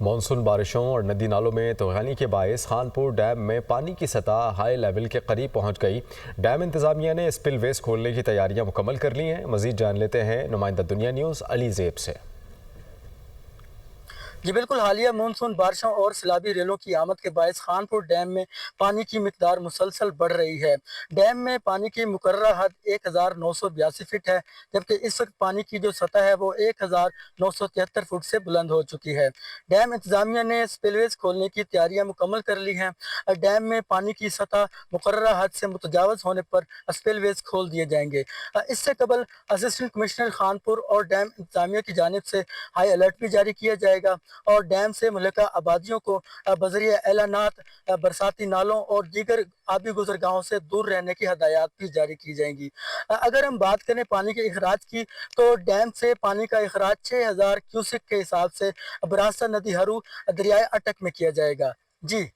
Monsoon बारिशों और नदी नालों में तूफ़ानी के बायस खानपुर डैम में पानी की सतह हाई लेवल के करीब पहुंच गई। डैम इंतज़ामिया ने स्पिल वेज खोलने की तैयारियां मुकम्मल कर ली हैं। मज़ीद जान लेते हैं नुमाइंदा दुनिया न्यूज़ अली ज़ेब से। जी बिल्कुल, हालिया मानसून बारिशों और सैलाबी रेलों की आमद के बायस खानपुर डैम में पानी की मिकदार मुसलसल बढ़ रही है। डैम में पानी की मुकर्ररा हद 1982 फीट है, जबकि इस वक्त पानी की जो सतह है वो 1973 फुट से बुलंद हो चुकी है। डैम इंतजामिया ने स्पिलवेज खोलने की तैयारियां मुकम्मल कर ली हैं। डैम में पानी की सतह मुकर्ररा हद से मुतजावज होने पर स्पिलवेज खोल दिए जाएंगे। इससे कबल असिस्टेंट कमिश्नर खानपुर और डैम इंतजामिया की जानिब से हाई अलर्ट भी जारी किया जाएगा और डैम से मुल्का आबादियों को बजरिया ऐलानात बरसाती नालों और दीगर आबी गुजरगाहों से दूर रहने की हदायत भी जारी की जाएंगी। अगर हम बात करें पानी के अखराज की, तो डैम से पानी का अखराज 6000 क्यूसिक के हिसाब से बरासा नदी हरू दरियाए अटक में किया जाएगा। जी।